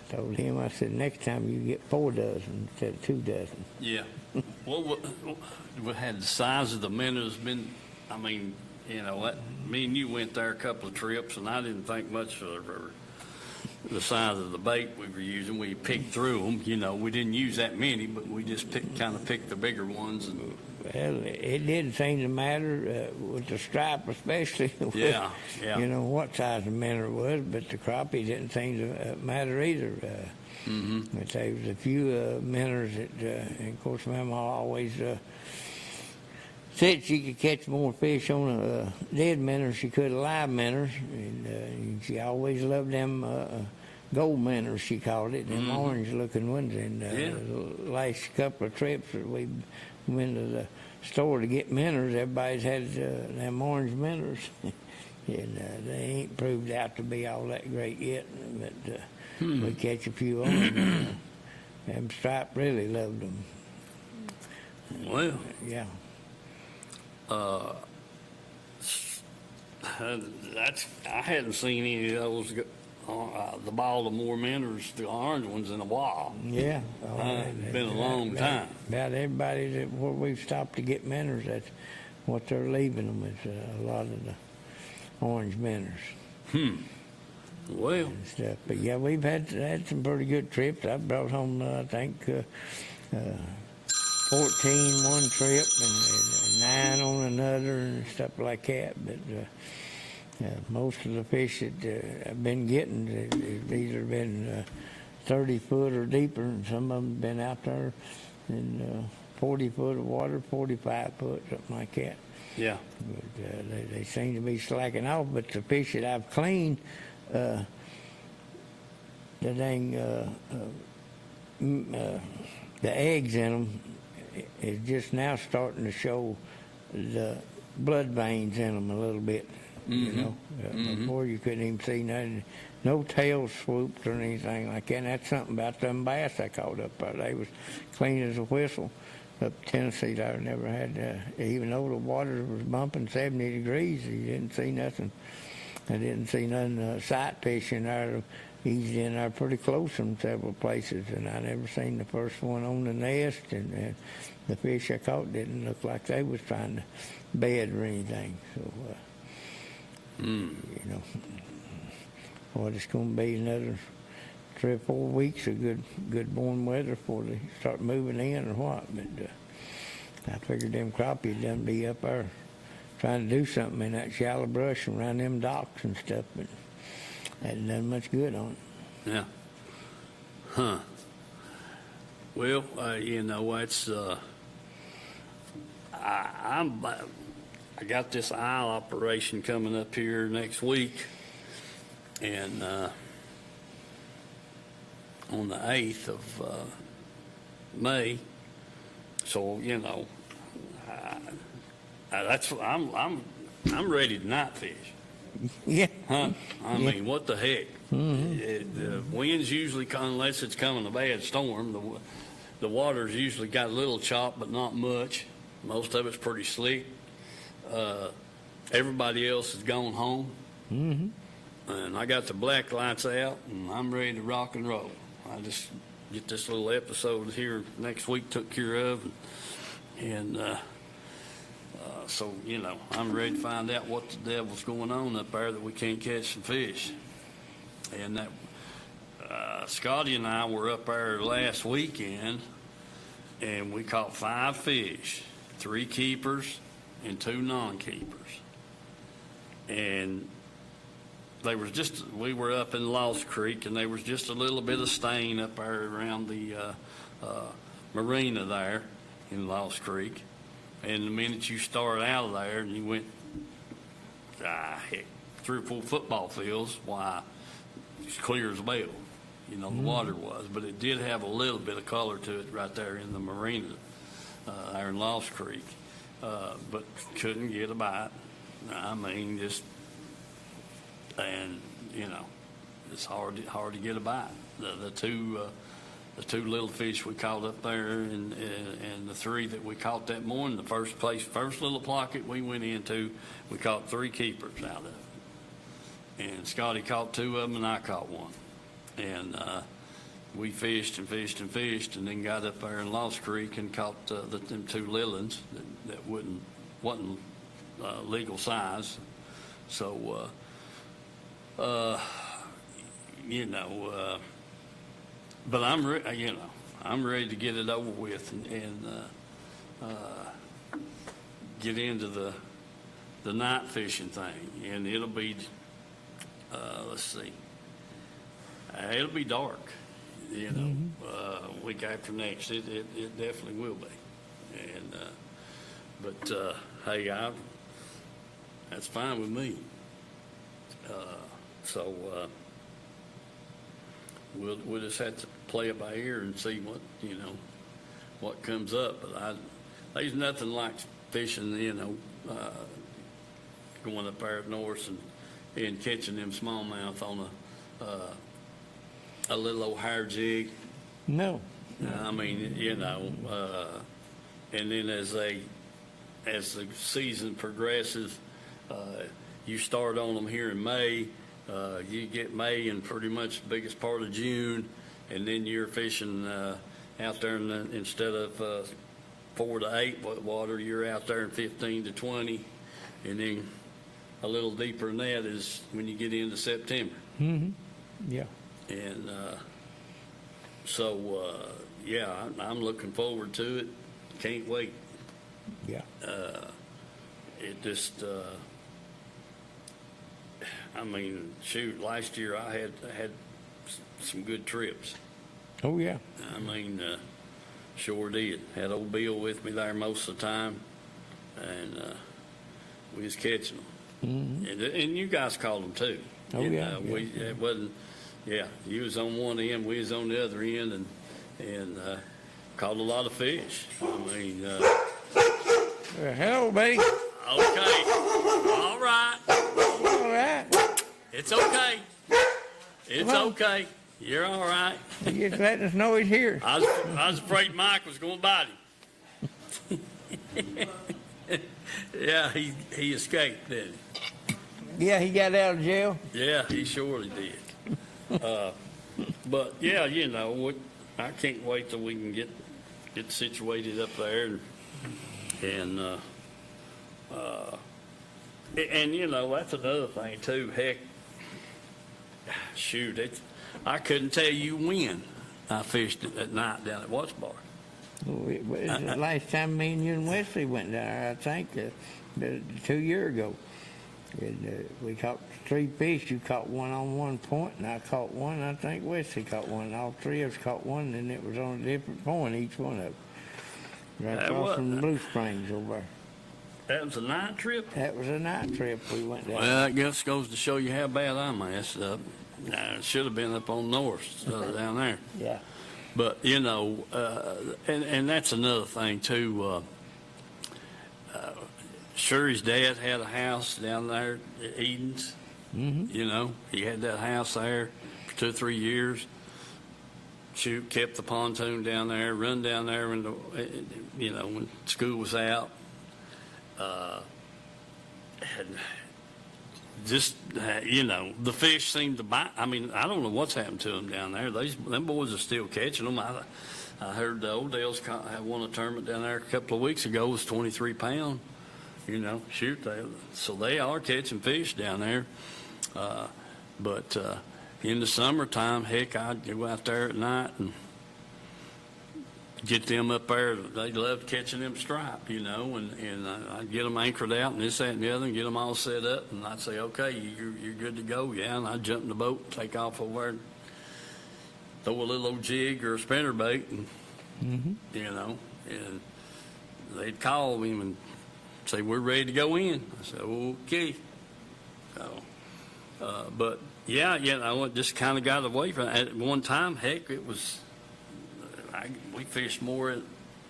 Speaker 3: told him, I said, next time you get 4 dozen instead of 2 dozen.
Speaker 2: Yeah. What had the size of the minnows been? I mean, what? Me and you went there a couple of trips, and I didn't think much of the size of the bait we were using. We picked through them. We didn't use that many, but we just kind of picked the bigger ones. And
Speaker 3: well, it didn't seem to matter with the stripe, especially.
Speaker 2: Yeah.
Speaker 3: What size the minnow was, but the crappie didn't seem to matter either. But there was a few minnows that, and of course, Mama always said she could catch more fish on a dead minnow she could a live minnows, and she always loved them gold minnows, she called it, them orange-looking ones. And the last couple of trips that we went to the store to get minnows, everybody's had them orange minnows, and they ain't proved out to be all that great yet, but we catch a few on them. Them Stripe really loved them.
Speaker 2: Well.
Speaker 3: Yeah.
Speaker 2: I hadn't seen any of those, the Baltimore minnows, the orange ones, in a while.
Speaker 3: Yeah.
Speaker 2: It's been a long time.
Speaker 3: About everybody where we've stopped to get minnows, that's what they're leaving them, is a lot of the orange minnows.
Speaker 2: Well.
Speaker 3: And stuff. But yeah, we've had some pretty good trips. I brought home, I think, 14 one trip and 9 on another and stuff like that. But most of the fish that I've been getting have either been 30 foot or deeper, and some of them have been out there in 40 foot of water, 45 foot, something like that.
Speaker 2: Yeah.
Speaker 3: But they seem to be slacking off. But the fish that I've cleaned, the dang the eggs in them is just now starting to show the blood veins in them a little bit. Before you couldn't even see nothing, no tail swoops or anything like that. And that's something about them bass I caught up there. They was clean as a whistle up Tennessee. I never had, even though the water was bumping 70 degrees, you didn't see nothing. I didn't see nothing sight fishing there. He's in there pretty close in several places, and I never seen the first one on the nest, and the fish I caught didn't look like they was trying to bed or anything. So, it's going to be another 3 or 4 weeks of good warm weather before they start moving in or what. But I figured them crappie done be up there trying to do something in that shallow brush around them docks and stuff, but hadn't done much good on it.
Speaker 2: Yeah. Huh. Well, it's I got this eye operation coming up here next week, and on the 8th of May. So, That's I'm ready to not fish.
Speaker 3: Yeah.
Speaker 2: Huh? I mean, what the heck? The winds usually come, unless it's coming a bad storm. The water's usually got a little chop, but not much. Most of it's pretty slick. Everybody else has gone home. And I got the black lights out, and I'm ready to rock and roll. I just get this little episode here next week took care of, and so, you know, I'm ready to find out what the devil's going on up there that we can't catch some fish. And that Scotty and I were up there last weekend, and we caught 5 fish, 3 keepers and 2 non-keepers. And we were up in Lost Creek, and there was just a little bit of stain up there around the marina there in Lost Creek. And the minute you started out of there and you went, heck, 3 or 4 football fields, why, it's clear as a bell. You know, the water was. But it did have a little bit of color to it right there in the marina there in Lost Creek. But couldn't get a bite. I mean, and, you know, it's hard to get a bite. The two little fish we caught up there, and the 3 that we caught that morning, the first little pocket we went into, we caught 3 keepers out of it. And Scotty caught 2 of them, and I caught 1. And we fished and fished and fished, and then got up there in Lost Creek and caught them 2 little ones that wasn't legal size. So, you know. But I'm ready to get it over with and get into the night fishing thing, and it'll be let's see, it'll be dark, you know, week after next. It definitely will be, and but hey, that's fine with me. So. We'll just have to play it by ear and see what comes up. But there's nothing like fishing, you know, going up there up north and catching them smallmouth on a little old hair jig.
Speaker 3: No.
Speaker 2: I mean, you know, and then as the season progresses, you start on them here in May. You get May and pretty much the biggest part of June, and then you're fishing out there instead of 4 to 8 water, you're out there in 15 to 20, and then a little deeper than that is when you get into September.
Speaker 3: Yeah.
Speaker 2: And so, yeah, I'm looking forward to it. Can't wait.
Speaker 3: Yeah.
Speaker 2: It just. I mean, shoot, last year I had some good trips.
Speaker 3: Oh, yeah.
Speaker 2: I mean, sure did. Had old Bill with me there most of the time, and we was catching them. And you guys called them too.
Speaker 3: Oh, yeah.
Speaker 2: It wasn't, you was on one end, we was on the other end, and caught a lot of fish. I mean.
Speaker 3: Hello, buddy.
Speaker 2: Okay. All right.
Speaker 3: All right.
Speaker 2: It's okay. It's okay. You're all right.
Speaker 3: He's just letting us know he's here.
Speaker 2: I was afraid Mike was going to bite him. Yeah, he escaped, didn't he?
Speaker 3: Yeah, he got out of jail.
Speaker 2: Yeah, he surely did. But yeah, you know, I can't wait till we can get situated up there, and you know, that's another thing too. Heck, shoot, I couldn't tell you when I fished it at night down at Watts Bar.
Speaker 3: It was the last time me and you and Wesley went down there, I think, 2 years ago. And, we caught 3 fish. You caught one on one point, and I caught one. I think Wesley caught one. All 3 of us caught one, and it was on a different point, each one of them. Right across from the Blue Springs over there.
Speaker 2: That was a night trip?
Speaker 3: That was a night trip we went down.
Speaker 2: Well, I guess goes to show you how bad I messed up. It should have been up on north instead of down there.
Speaker 3: Yeah.
Speaker 2: But, you know, and that's another thing, too. Sure, his dad had a house down there at Eden's. You know, he had that house there for 2 or 3 years. Shoot, kept the pontoon down there, run down there when when school was out. And just the fish seemed to bite. I mean, I don't know what's happened to them down there. Them boys are still catching them. I heard the Odell's had won a tournament down there a couple of weeks ago. It was 23 pound. Shoot, so they are catching fish down there. But in the summertime, heck, I'd go out there at night and get them up there. They loved catching them stripe, and I'd get them anchored out and this, that, and the other, and get them all set up. And I'd say, okay, you're good to go, yeah. And I'd jump in the boat, take off over there, throw a little old jig or a spinnerbait, and and they'd call me and say, we're ready to go in. I said, okay. So, but yeah, I just kind of got away from it. At one time, heck, it was, we fished more at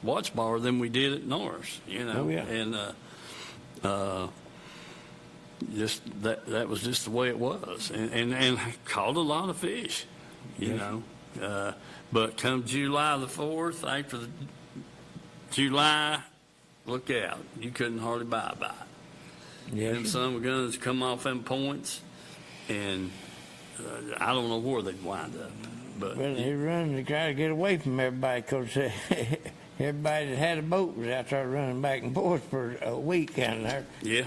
Speaker 2: Watts Bar than we did at Norris,
Speaker 3: Oh, yeah.
Speaker 2: And just that was just the way it was, and I caught a lot of fish, you know. But come July the 4th, after July, look out, you couldn't hardly buy a bite.
Speaker 3: Yeah,
Speaker 2: Them son of guns come off them points, and I don't know where they'd wind up. But
Speaker 3: well, they run to try to get away from everybody because everybody that had a boat was out there running back and forth for a week down there.
Speaker 2: Yeah,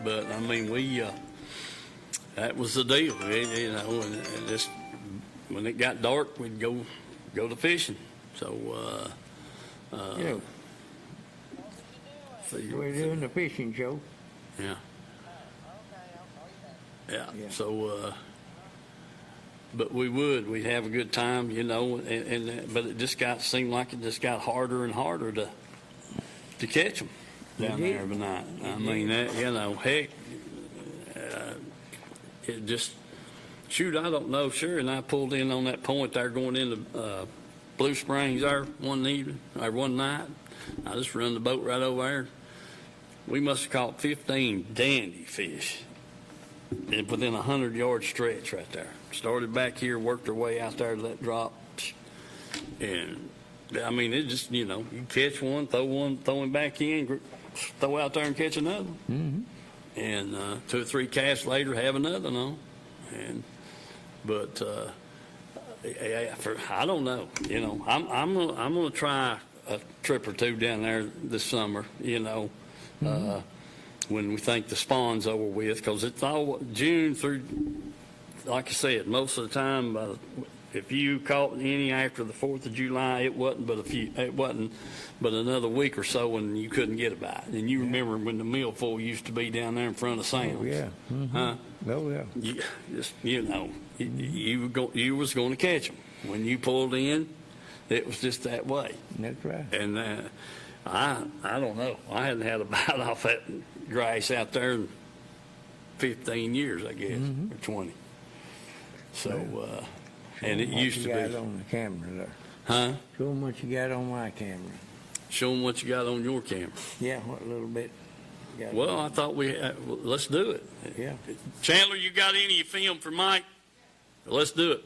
Speaker 2: but I mean, that was the deal. And just when it got dark, we'd go to fishing. So
Speaker 3: Yeah. We're doing the fishing show.
Speaker 2: Yeah.
Speaker 3: Yeah.
Speaker 2: So, but we'd have a good time, but it just seemed like it just got harder and harder to catch them down there every night. I mean, heck, it just, shoot, I don't know, sure. And I pulled in on that point there going into Blue Springs there one night. I just run the boat right over there. We must have caught 15 dandy fish within a 100-yard stretch right there. Started back here, worked our way out there to that drop. And, I mean, it just, you catch one, throw him back in, throw out there and catch another. Mm-hmm. And 2 or 3 casts later, have another on. But I don't know. I'm gonna try a trip or two down there this summer. When we think the spawn's over with, because it's all June through. Like I said, most of the time, if you caught any after the 4th of July, it wasn't but another week or so when you couldn't get a bite. And you remember when the milfoil used to be down there in front of Sam's.
Speaker 3: Oh, yeah. Mm-hmm.
Speaker 2: Huh?
Speaker 3: Oh, yeah.
Speaker 2: You was going to catch them. When you pulled in, it was just that way.
Speaker 3: That's right.
Speaker 2: And I don't know. I hadn't had a bite off that grass out there in 15 years, I guess, or 20. So, and it used to be.
Speaker 3: Show 'em what you got on the camera there.
Speaker 2: Huh?
Speaker 3: Show 'em what you got on my camera.
Speaker 2: Show them what you got on your camera.
Speaker 3: Yeah, what little bit.
Speaker 2: Well, I thought let's do it.
Speaker 3: Yeah.
Speaker 2: Chandler, you got any film for Mike? Let's do it.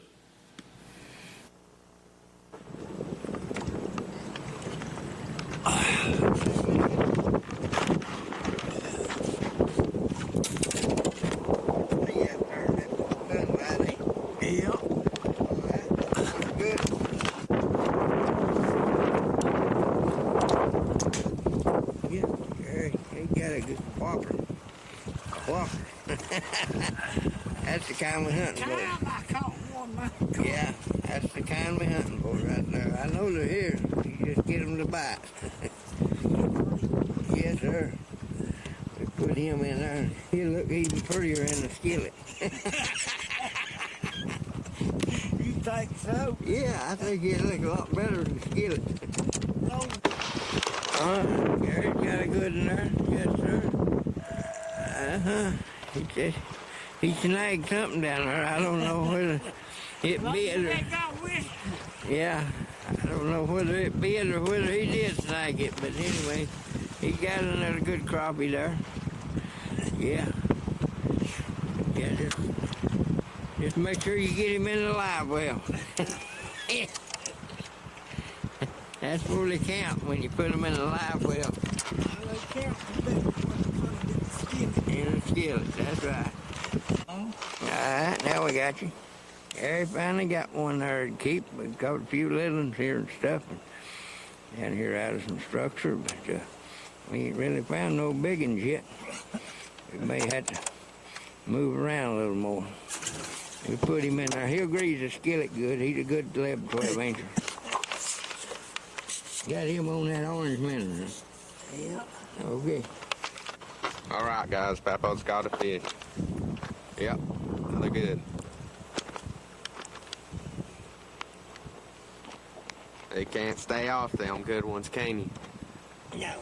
Speaker 3: That's the kind we're hunting for. Yeah, that's the kind we're hunting for right there. I know they're here. You just get them to bite. Yes, sir. We put him in there. He'll look even prettier in the skillet. You think so? Yeah, I think he'll look a lot better in the skillet. Gary's got a good one there. Yes, sir. He snagged something down there. I don't know whether it bit or... Yeah, I don't know whether it bit or whether he did snag it. But anyway, He got another good crappie there. Yeah. Yeah, just make sure you get him in the live well. That's where they count when you put them in the live well.
Speaker 5: They count
Speaker 3: In the skillet, that's right. Alright, now we got you. Harry finally got one there to keep. We caught a few little ones here and stuff. And down here out of some structure, but we ain't really found no big ones yet. We may have to move around a little more. We put him in there. He'll grease the skillet good. He's a good 11, 12 incher. Got him on that orange minnow.
Speaker 5: Yeah.
Speaker 3: Okay.
Speaker 6: All right, guys. Papa's got a fish. Yep, they're good. They can't stay off them good ones, can you?
Speaker 3: No.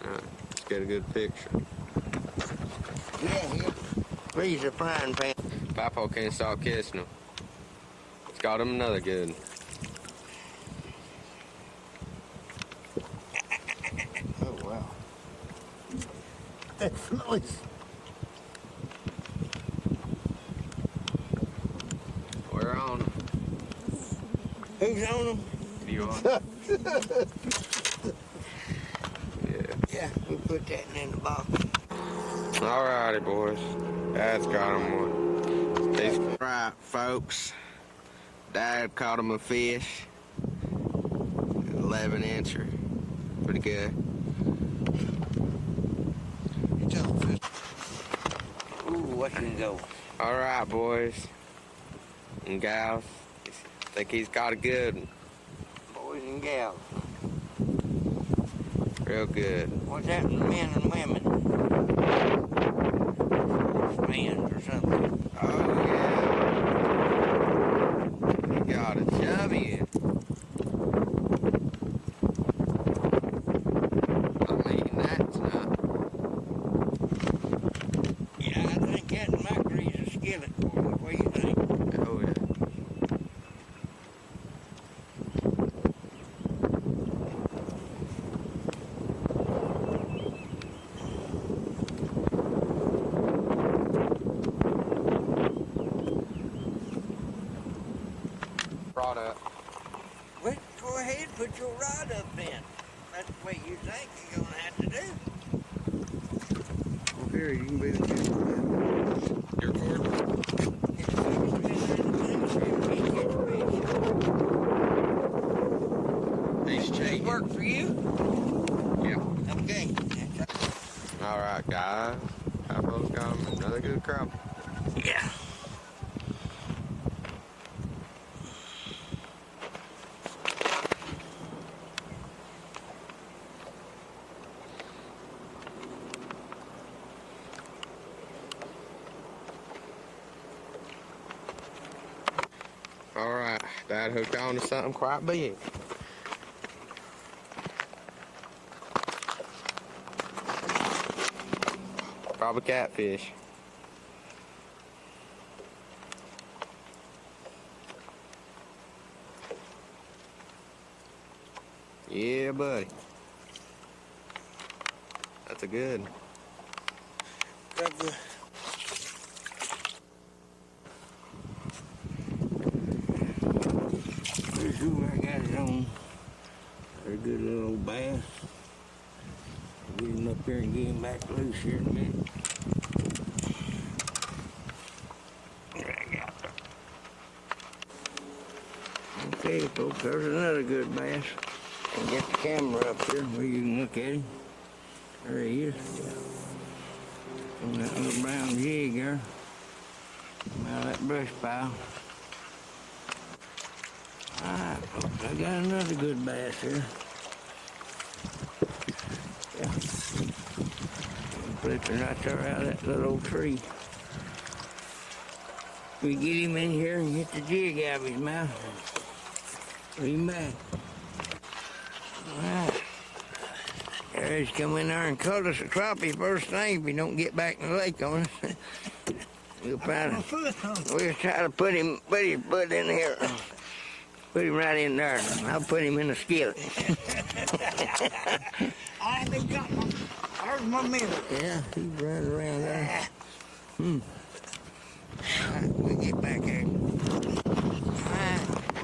Speaker 6: Let's get a good picture.
Speaker 3: Yeah. Freeze the frying pan.
Speaker 6: Papa can't stop kissing them. It's got him another good.
Speaker 3: Oh, wow.
Speaker 5: That's nice.
Speaker 6: We're on them.
Speaker 3: Who's on them?
Speaker 6: You on?
Speaker 3: Yeah, we put that in the box.
Speaker 6: All righty, boys. Dad's got him one. He's right, folks. Dad caught him a fish. 11 incher. Pretty good.
Speaker 3: Ooh, what can go?
Speaker 6: All right, boys and gals. Think he's got a good one.
Speaker 3: Boys and gals.
Speaker 6: Real good.
Speaker 3: What's that in men and women? Fans or something.
Speaker 6: Oh, yeah. He got a chubby. I'm eating that tonight.
Speaker 3: Yeah, I think that might grease a skillet. What do you think?
Speaker 6: Oh, yeah. Brought up.
Speaker 3: Well, go ahead, put your rod up then. That's the way you think you're gonna have to do.
Speaker 6: Well, here, you can be the judge. You're recording? He's cheating.
Speaker 3: Work for you?
Speaker 6: Yeah.
Speaker 3: Okay.
Speaker 6: All right, guys. Papa's got him another good crop.
Speaker 3: Yeah.
Speaker 6: All right, Dad hooked on to something quite big. Probably catfish. Yeah, buddy. That's a good one.
Speaker 3: Pretty sure I got it on. A good little old bass. Get him up here and get him back loose here in a minute. There I got it. Okay, folks, there's another good bass. And get the camera up here where you can look at him. There he is. On that little brown jig there. Out of that brush pile. Alright, folks, I got another good bass here. Yeah. Flipping right there out of that little old tree. We get him in here and get the jig out of his mouth. Put him back. Alright. There he's come in there and caught us a crappie first thing if he don't get back in the lake on us. We'll find him.
Speaker 5: Foot, huh?
Speaker 3: We'll try to put his butt in here. Put him right in there. I'll put him in the skillet.
Speaker 5: I ain't got one. There's my mirror.
Speaker 3: Yeah, he's running around there. All right, we'll get back there. All right,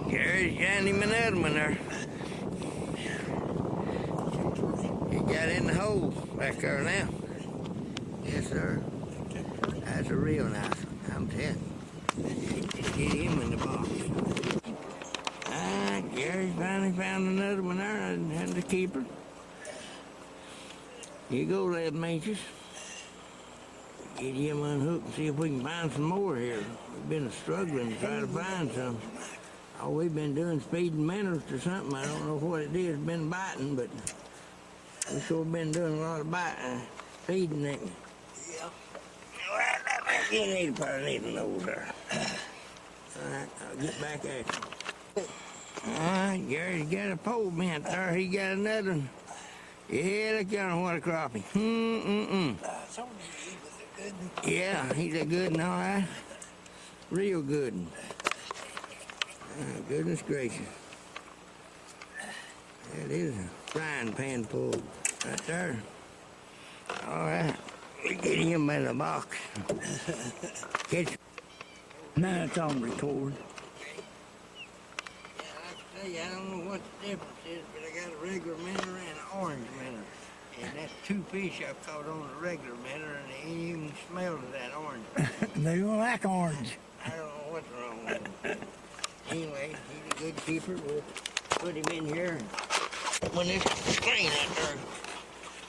Speaker 3: Gary's got him another one there. He got in the hole back there now. Yes, sir. That's a real nice one, I'm telling you. Get him in the box. Gary finally found another one there and the keeper. Here you go, lad Matches. Get him unhooked and see if we can find some more here. We've been struggling to try to find some. All we've been doing is feeding minnows or something. I don't know what it is. Been biting, but we sure been doing a lot of biting, feeding it.
Speaker 5: Yeah.
Speaker 3: You need probably need a nose there. All right, I'll get back at you. All right, Gary's got a pole bent there. He got another one. Yeah, look down what a crappie.
Speaker 5: It's only he was a good one.
Speaker 3: Yeah, he's a good one, all right. Real good one. Goodness gracious. That is a frying pan pull right there. All right, we get him in the box. Catch.
Speaker 5: Now it's on record.
Speaker 3: I don't know what the difference is, but I got a regular minnow and an orange minnow. And that's two fish I've caught on a regular minnow, and they ain't even smelled of that orange.
Speaker 5: They don't like orange.
Speaker 3: I don't know what's wrong with him. Anyway, he's a good keeper. We'll put him in here. When this screen out there,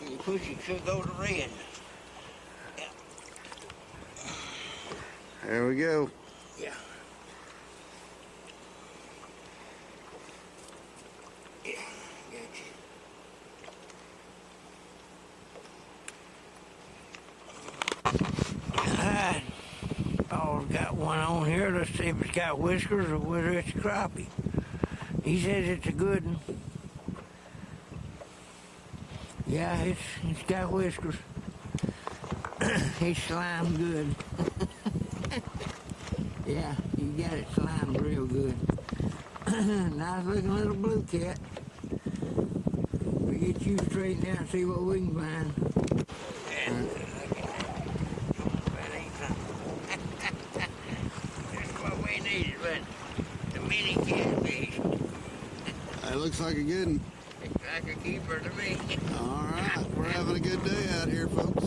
Speaker 3: when you push it, should go to red. Yeah.
Speaker 6: There we go.
Speaker 3: Yeah. Yeah, gotcha. Alright. Paul's got one on here. Let's see if it's got whiskers or whether it's a crappie. He says it's a good one. Yeah, it's got whiskers. He's slimed good. Yeah, you got it slimed real good. Nice looking little blue cat. We get you straightened out and see what we can find. And that's what we needed, but the mini catfish.
Speaker 6: That looks like a good one.
Speaker 3: Looks like a keeper to me.
Speaker 6: All right, we're having a good day out here, folks.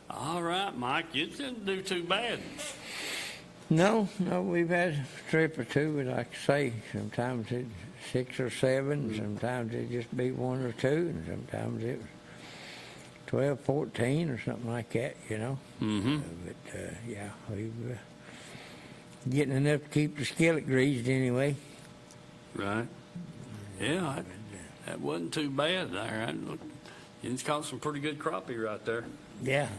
Speaker 2: All right, Mike, you didn't do too bad.
Speaker 3: No, we've had a trip or two, but like I say, sometimes it's 6 or 7, sometimes it just be 1 or 2, and sometimes it was 12, 14 or something like that, you know.
Speaker 2: Mm-hmm.
Speaker 3: Yeah, we've getting enough to keep the skillet greased anyway.
Speaker 2: Right. Yeah, that wasn't too bad there. You caught some pretty good crappie right there.
Speaker 3: Yeah.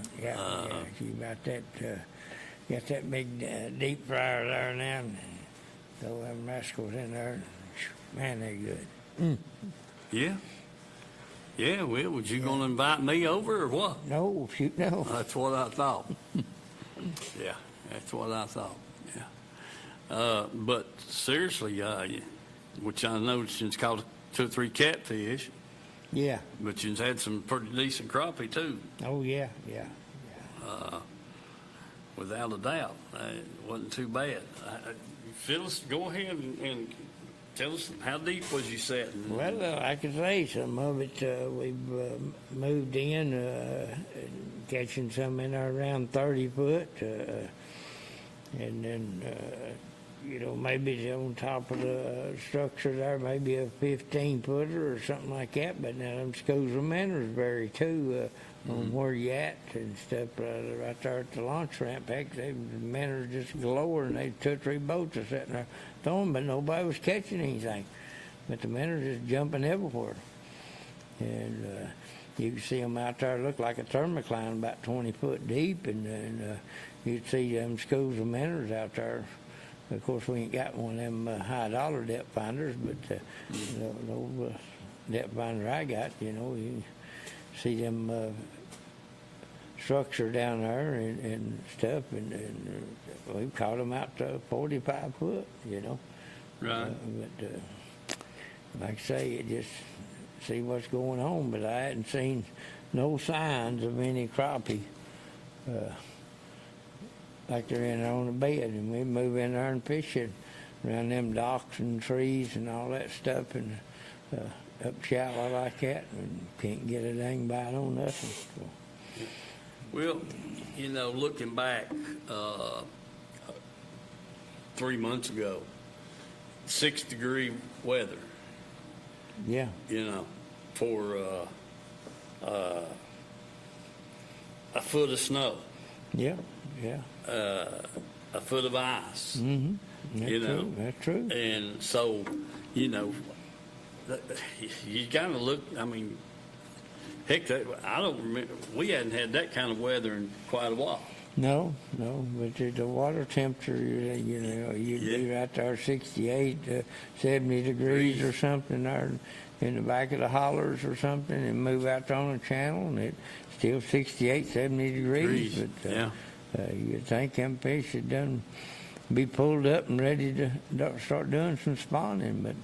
Speaker 3: You got that big deep fryer there now, and throw them rascals in there. Man, they're good.
Speaker 2: Yeah. Yeah, well, was you going to invite me over or what?
Speaker 3: No, shoot, no.
Speaker 2: That's what I thought. Yeah, that's what I thought. Yeah. But seriously, which I noticed you've caught 2 or 3 catfish.
Speaker 3: Yeah.
Speaker 2: But you've had some pretty decent crappie too.
Speaker 3: Oh, yeah.
Speaker 2: Without a doubt. It wasn't too bad. Phyllis, go ahead and tell us, how deep was you setting?
Speaker 3: Well, like I say, some of it we've moved in, catching some in there around 30 foot, and then, maybe on top of the structure there, maybe a 15-footer or something like that. But now them schools of minnows vary too on where you at and stuff. Right there at the launch ramp, heck, the minnows just galore, and they 2 or 3 boats are sitting there throwing, but nobody was catching anything. But the minnows just jumping everywhere, and you can see them out there look like a thermocline about 20 foot deep, and you'd see them schools of minnows out there. Of course, we ain't got one of them high dollar depth finders, but depth finder I got, you know, you see them structure down there and stuff, and we've caught them out to 45 foot, you know.
Speaker 2: Right.
Speaker 3: But like I say, it just see what's going on, but I hadn't seen no signs of any crappie like they're in there on the bed, and we move in there and fish it around them docks and trees and all that stuff, and up shallow like that, and can't get a dang bite on nothing. So.
Speaker 2: Well, you know, looking back 3 months ago, 6-degree weather.
Speaker 3: Yeah.
Speaker 2: You know, for a foot of snow.
Speaker 3: Yeah, yeah.
Speaker 2: A foot of ice.
Speaker 3: Mm-hmm. That's
Speaker 2: you know,
Speaker 3: true. That's true.
Speaker 2: And so, you know, you gotta look. I mean, heck, I don't remember. We hadn't had that kind of weather in quite a while.
Speaker 3: No, but the water temperature, you know, you'd be right there 68, 70 degrees or something there in the back of the hollers or something, and move out there on the channel, and it's still 68, 70 degrees. But you'd think them fish had done be pulled up and ready to start doing some spawning, but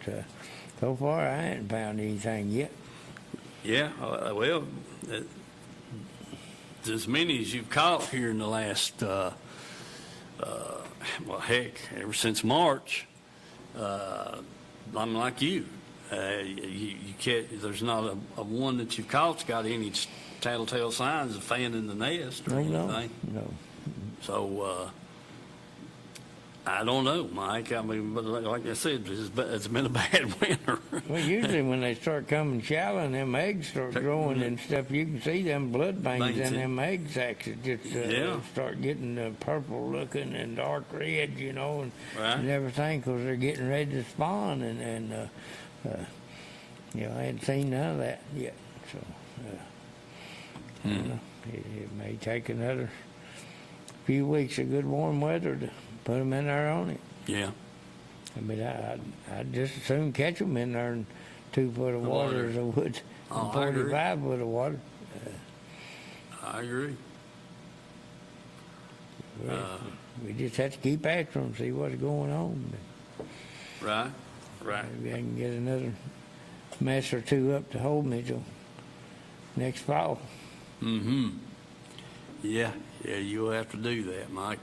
Speaker 3: so far I ain't found anything yet.
Speaker 2: Yeah, well, as many as you've caught here in the last, well, heck, ever since March, I'm like you. You can't, there's not a one that you've caught's got any tattletale signs of fanning the nest or anything.
Speaker 3: No.
Speaker 2: So, I don't know, Mike. I mean, but like I said, it's been a bad winter.
Speaker 3: Well, usually when they start coming shallow and them eggs start growing and stuff, you can see them blood veins in them egg sacs that just start getting purple looking and dark red, you know, and everything, because they're getting ready to spawn. And you know, I hadn't seen none of that yet. So, I don't know. It may take another few weeks of good warm weather to put them in there on it.
Speaker 2: Yeah.
Speaker 3: I mean, I'd just as soon catch them in there in 2 foot of water as I would 45 foot of water.
Speaker 2: I agree.
Speaker 3: We just have to keep after them, see what's going on.
Speaker 2: Right.
Speaker 3: Maybe I can get another mess or two up to hold me till next fall.
Speaker 2: Mm-hmm. Yeah, you'll have to do that, Mike.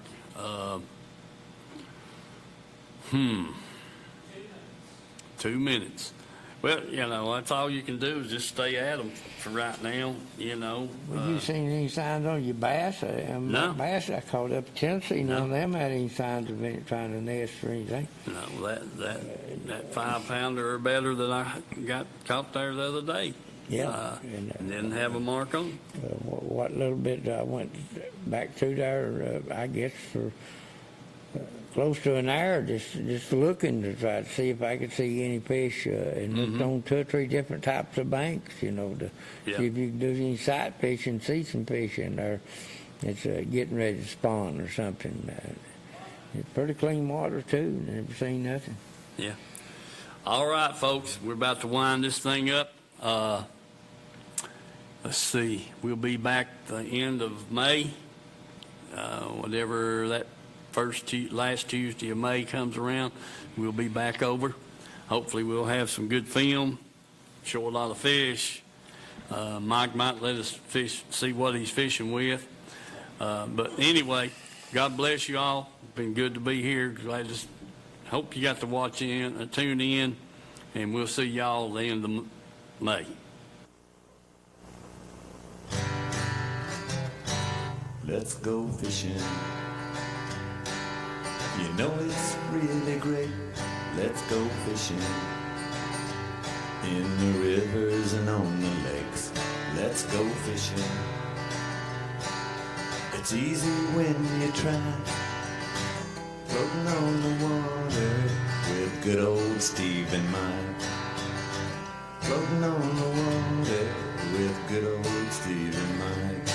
Speaker 2: 2 minutes. Well, you know, that's all you can do is just stay at them for right now, you know.
Speaker 3: Well, you seen any signs on your bass?
Speaker 2: No.
Speaker 3: Bass I caught up in Tennessee, none of them had any signs of trying to nest or anything.
Speaker 2: No, that 5-pounder or better that I got caught there the other day.
Speaker 3: Yeah.
Speaker 2: And didn't have a mark on.
Speaker 3: What little bit I went back through there, I guess for close to an hour, just looking to try to see if I could see any fish, and looked on 2 or 3 different types of banks, you know, to see if you can do any sight fishing, see some fish in there. It's getting ready to spawn or something. It's pretty clean water too. Never seen nothing.
Speaker 2: Yeah. All right, folks, we're about to wind this thing up. Let's see. We'll be back the end of May, whatever that last Tuesday of May comes around. We'll be back over. Hopefully, we'll have some good film, show a lot of fish. Mike might let us see what he's fishing with. But anyway, God bless you all. It's been good to be here. I just hope you got to tune in, and we'll see y'all at the end of May.
Speaker 1: Let's go fishing. You know it's really great. Let's go fishing. In the rivers and on the lakes. Let's go fishing. It's easy when you try. Floating on the water with good old Steve in mind. Floating on the water with good old Steve in mind.